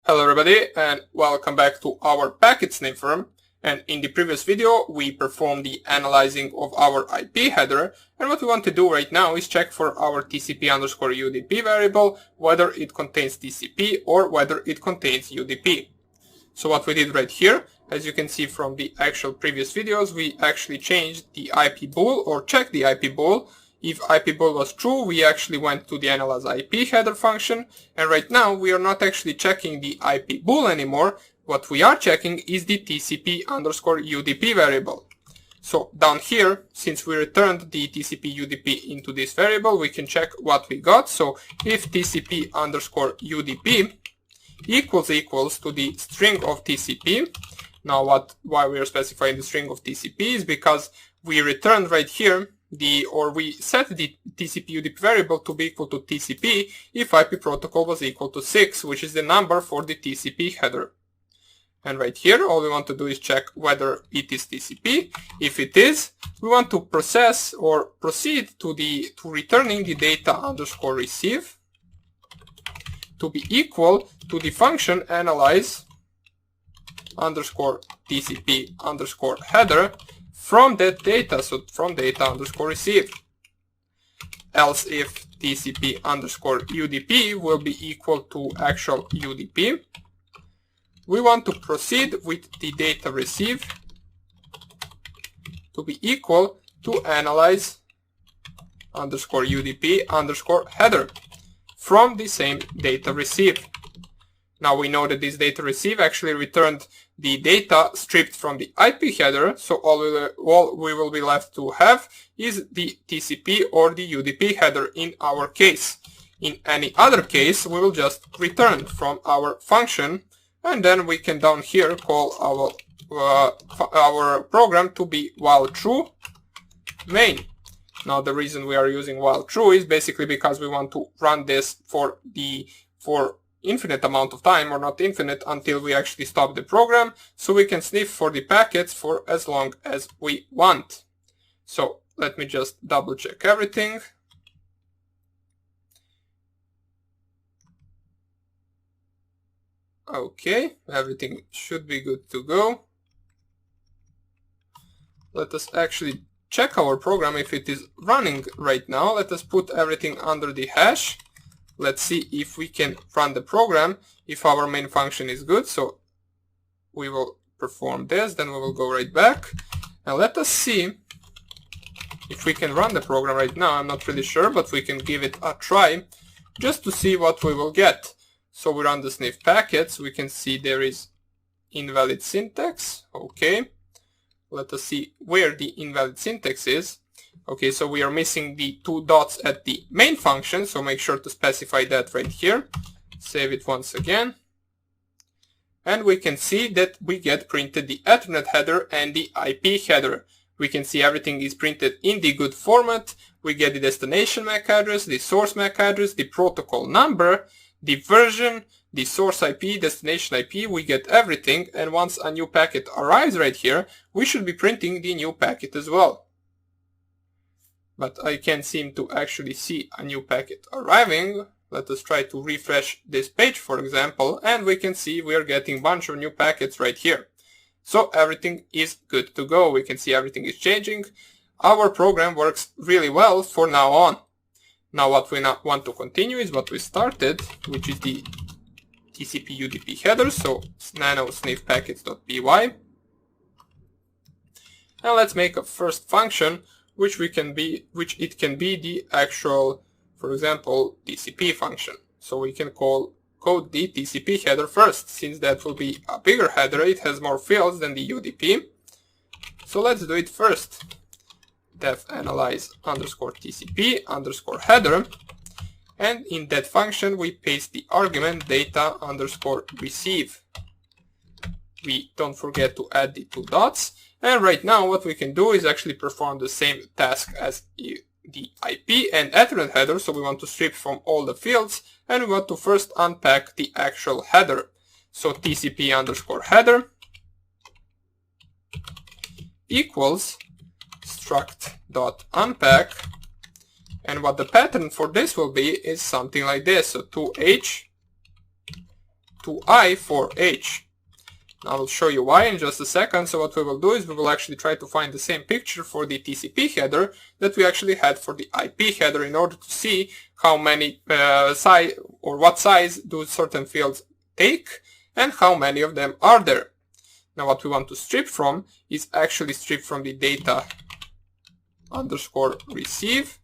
Hello everybody and welcome back to our packet sniffer. And in the previous video we performed the analyzing of our IP header, and what we want to do right now is check for our TCP_UDP variable whether it contains TCP or whether it contains UDP. So what we did right here, as you can see from the actual previous videos, we actually changed the IP bool or checked the IP bool. If IP bool was true, we actually went to the analyze IP header function, and right now we are not actually checking the IP bool anymore. What we are checking is the TCP_UDP variable. So down here, since we returned the TCP_UDP into this variable, we can check what we got. So if TCP_UDP equals to the string of TCP. Now why we are specifying the string of TCP is because we returned right here we set the TCP/UDP variable to be equal to TCP if IP protocol was equal to 6, which is the number for the TCP header. And right here, all we want to do is check whether it is TCP. If it is, we want to process or proceed to returning the data_receive to be equal to the function analyze _TCP_header from that data, so from data_receive. Else if TCP_UDP will be equal to actual UDP, we want to proceed with the data receive to be equal to analyze _UDP_header from the same data receive. Now we know that this data receive actually returned the data stripped from the IP header, so all we will be left to have is the TCP or the UDP header in our case. In any other case, we will just return from our function, and then we can down here call our program to be while true main. Now the reason we are using while true is basically because we want to run this for infinite amount of time, or not infinite, until we actually stop the program, so we can sniff for the packets for as long as we want. So let me just double check everything. Okay, everything should be good to go. Let us actually check our program if it is running right now. Let us put everything under the hash. Let's see if we can run the program, if our main function is good. So we will perform this, then we will go right back. And let us see if we can run the program right now. I'm not really sure, but we can give it a try just to see what we will get. So we run the sniff packets. We can see there is invalid syntax. Okay. Let us see where the invalid syntax is. Okay, so we are missing the 2 dots at the main function, so make sure to specify that right here. Save it once again. And we can see that we get printed the Ethernet header and the IP header. We can see everything is printed in the good format. We get the destination MAC address, the source MAC address, the protocol number, the version, the source IP, destination IP, we get everything. And once a new packet arrives right here, we should be printing the new packet as well. But I can't seem to actually see a new packet arriving. Let us try to refresh this page, for example, and we can see we are getting a bunch of new packets right here. So everything is good to go. We can see everything is changing. Our program works really well for now on. Now what we want to continue is what we started, which is the TCP/UDP header, so nano sniff packets.py. And let's make a first function which it can be the actual, for example, TCP function. So we can code the TCP header first, since that will be a bigger header. It has more fields than the UDP. So let's do it first. Def analyze _TCP_header, and in that function we paste the argument data_receive. We don't forget to add the 2 dots. And right now what we can do is actually perform the same task as the IP and Ethernet header. So we want to strip from all the fields, and we want to first unpack the actual header. So TCP_header equals struct.unpack, and what the pattern for this will be is something like this. So 2h 2i for h. Now I'll show you why in just a second. So what we will do is we will actually try to find the same picture for the TCP header that we actually had for the IP header in order to see how many size or what size do certain fields take and how many of them are there. Now what we want to strip from is actually strip from the data underscore receive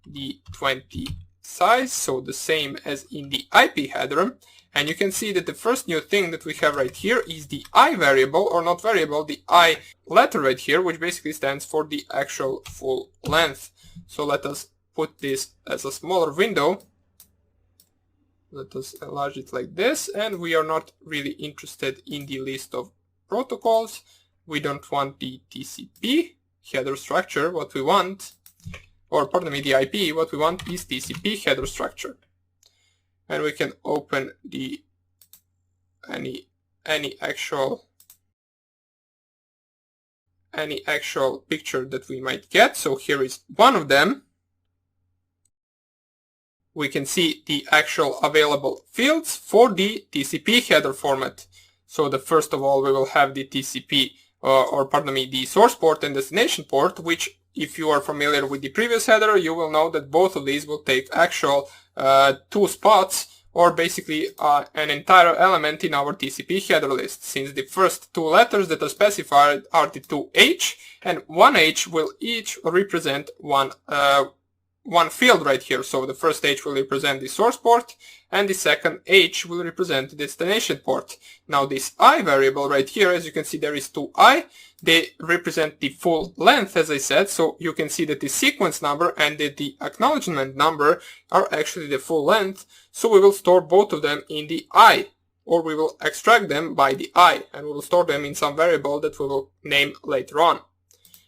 the 20 size, so the same as in the IP header. And you can see that the first new thing that we have right here is the I variable, or not variable, the I letter right here, which basically stands for the actual full length. So let us put this as a smaller window. Let us enlarge it like this, and we are not really interested in the list of protocols. We don't want the TCP header structure. What we want, or pardon me, the IP, what we want is TCP header structure. And we can open the any actual picture that we might get. So here is one of them. We can see the actual available fields for the TCP header format. So the first of all, we will have the TCP, the source port and destination port, which if you are familiar with the previous header, you will know that both of these will take actual 2 spots, or basically an entire element in our TCP header list, since the first 2 letters that are specified are the 2H, and 1H will each represent one field right here. So the first H will represent the source port, and the second H will represent the destination port. Now this I variable right here, as you can see, there is 2I. They represent the full length, as I said, so you can see that the sequence number and the acknowledgement number are actually the full length. So we will store both of them in the I, or we will extract them by the I, and we will store them in some variable that we will name later on.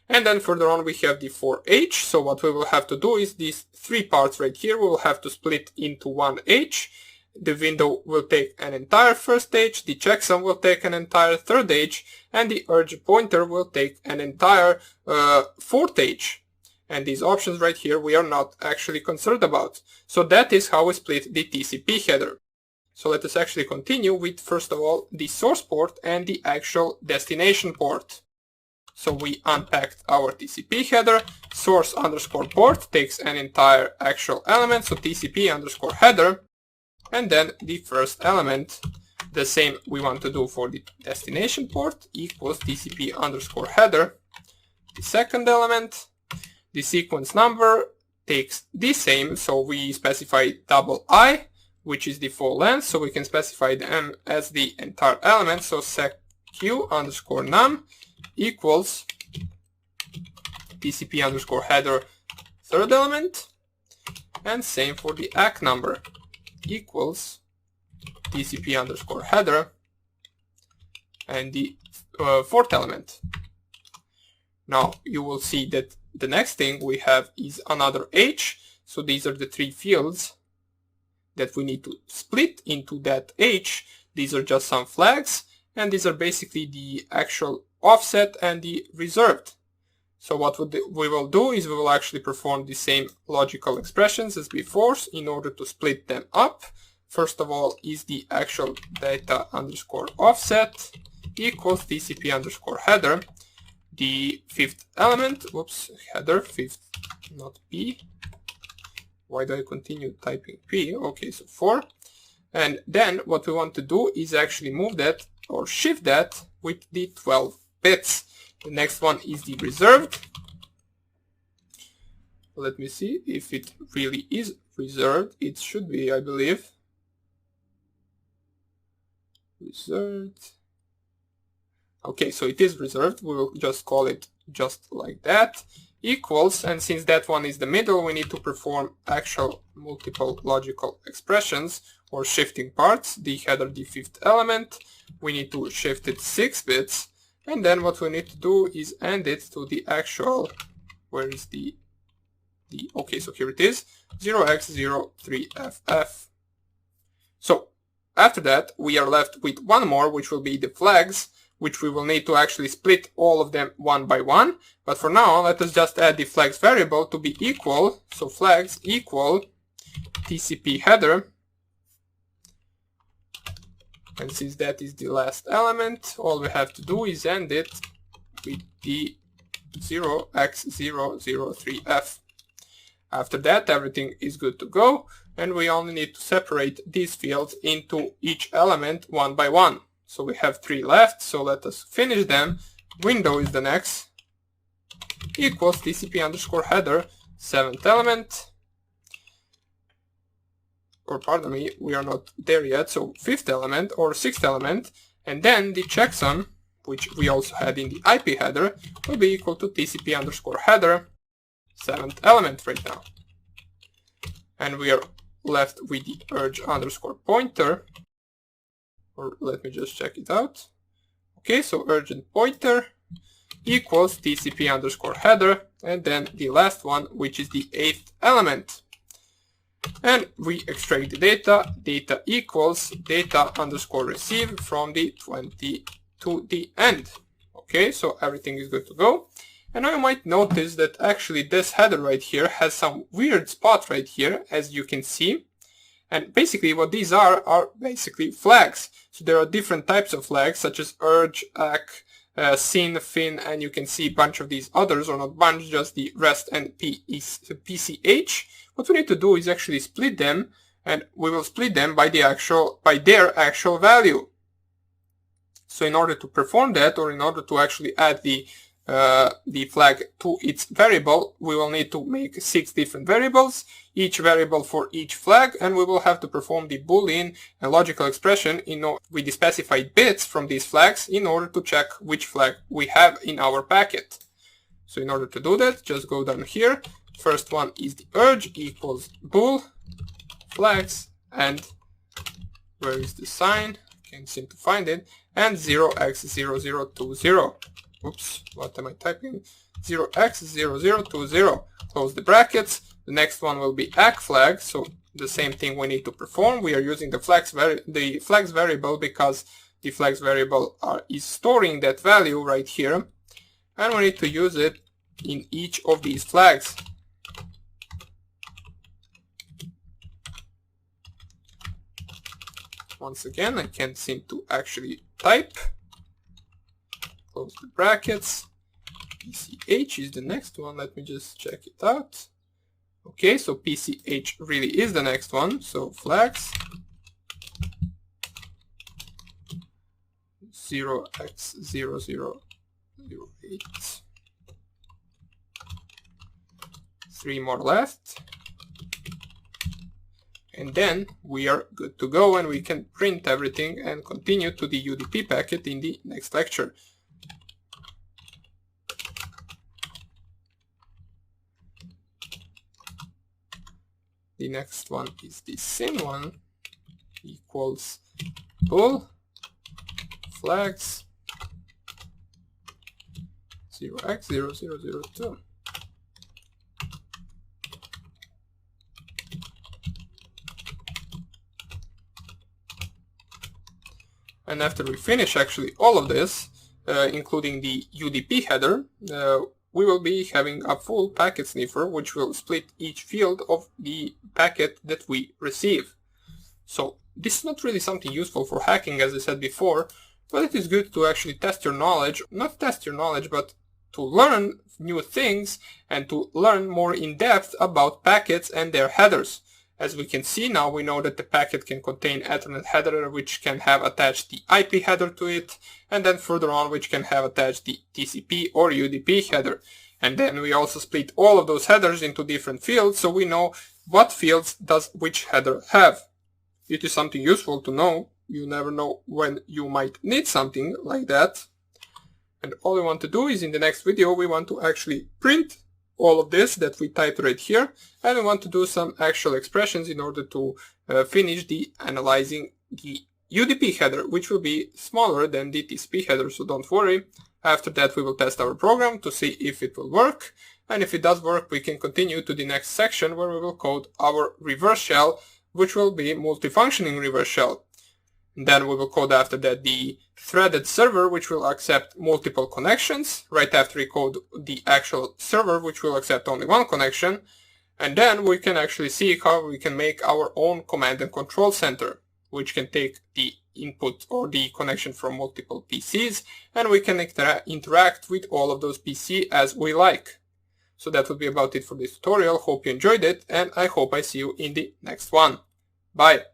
And then further on we have the 4H, so what we will have to do is these 3 parts right here we will have to split into 1H. The window will take an entire first H, the checksum will take an entire third H, and the urge pointer will take an entire fourth H. And these options right here we are not actually concerned about. So that is how we split the TCP header. So let us actually continue with, first of all, the source port and the actual destination port. So we unpacked our TCP header. Source underscore port takes an entire actual element, so TCP underscore header. And then the first element, the same we want to do for the destination port, equals TCP underscore header. The second element, the sequence number, takes the same, so we specify double I, which is the full length, so we can specify them as the entire element, so seq underscore num equals TCP underscore header third element, and same for the ACK number, equals TCP underscore header and the fourth element. Now you will see that the next thing we have is another H, so these are the 3 fields that we need to split into that H. These are just some flags, and these are basically the actual offset and the reserved. So what we will do is we will actually perform the same logical expressions as before in order to split them up. First of all is the actual data underscore offset equals TCP underscore header. The fifth element, header, fifth, not P. Why do I continue typing P? Okay, so 4. And then what we want to do is actually move that or shift that with the 12 bits. The next one is the reserved. Let me see if it really is reserved. It should be, I believe. Reserved. Okay, so it is reserved. We will just call it just like that. Equals, and since that one is the middle, we need to perform actual multiple logical expressions or shifting parts. The header, the fifth element, we need to shift it 6 bits. And then what we need to do is end it to the actual, where is okay, so here it is, 0x03ff. So after that, we are left with one more, which will be the flags, which we will need to actually split all of them one by one. But for now, let us just add the flags variable to be equal. So flags equal TCP header And since that is the last element, all we have to do is end it with the 0x003f. After that, everything is good to go, and we only need to separate these fields into each element one by one. So we have 3 left, so let us finish them. Window is the next, equals TCP underscore header, 7th element, or pardon me, we are not there yet, so 5th element or 6th element, and then the checksum, which we also had in the IP header, will be equal to TCP underscore header, 7th element right now. And we are left with the urge underscore pointer, or let me just check it out. Okay, so urgent pointer equals TCP underscore header, and then the last one, which is the 8th element. And we extract the data. Data equals data underscore receive from the 20 to the end. Okay, so everything is good to go. And now you might notice that actually this header right here has some weird spot right here, as you can see. And basically what these are basically flags. So there are different types of flags, such as urge, ACK, SYN, FIN, and you can see a bunch of these others, or not bunch, just the REST and PCH. What we need to do is actually split them, and we will split them by their actual value. So in order to perform that, or in order to actually add the flag to its variable, we will need to make 6 different variables, each variable for each flag, and we will have to perform the boolean and logical expression with the specified bits from these flags in order to check which flag we have in our packet. So in order to do that, just go down here. First one is the urge equals bool flags, and where is the sign? Can't seem to find it, and 0x0020. Oops, what am I typing? 0x0020. Close the brackets. The next one will be ACK flag, so the same thing we need to perform. We are using the flags variable because the flags variable is storing that value right here, and we need to use it in each of these flags. Once again, I can't seem to actually type. Close the brackets. PCH is the next one. Let me just check it out. Okay, so PCH really is the next one. So flags 0x0008. 3 more left. And then we are good to go, and we can print everything and continue to the UDP packet in the next lecture. The next one is the SYN one, equals bool flags 0x0002. And after we finish actually all of this, including the UDP header, we will be having a full packet sniffer, which will split each field of the packet that we receive. So this is not really something useful for hacking, as I said before, but it is good to actually test your knowledge, not test your knowledge, but to learn new things and to learn more in depth about packets and their headers. As we can see now, we know that the packet can contain Ethernet header, which can have attached the IP header to it, and then further on, which can have attached the TCP or UDP header. And then we also split all of those headers into different fields, so we know what fields does which header have. It is something useful to know. You never know when you might need something like that. And all we want to do is, in the next video, we want to actually print all of this that we typed right here, and we want to do some actual expressions in order to finish the analyzing the UDP header, which will be smaller than the TCP header, so don't worry. After that, we will test our program to see if it will work, and if it does work, we can continue to the next section where we will code our reverse shell, which will be multifunctioning reverse shell. And then we will code after that the threaded server, which will accept multiple connections. Right after we code the actual server, which will accept only one connection. And then we can actually see how we can make our own command and control center, which can take the input or the connection from multiple PCs, and we can interact with all of those PCs as we like. So that would be about it for this tutorial. Hope you enjoyed it, and I hope I see you in the next one. Bye!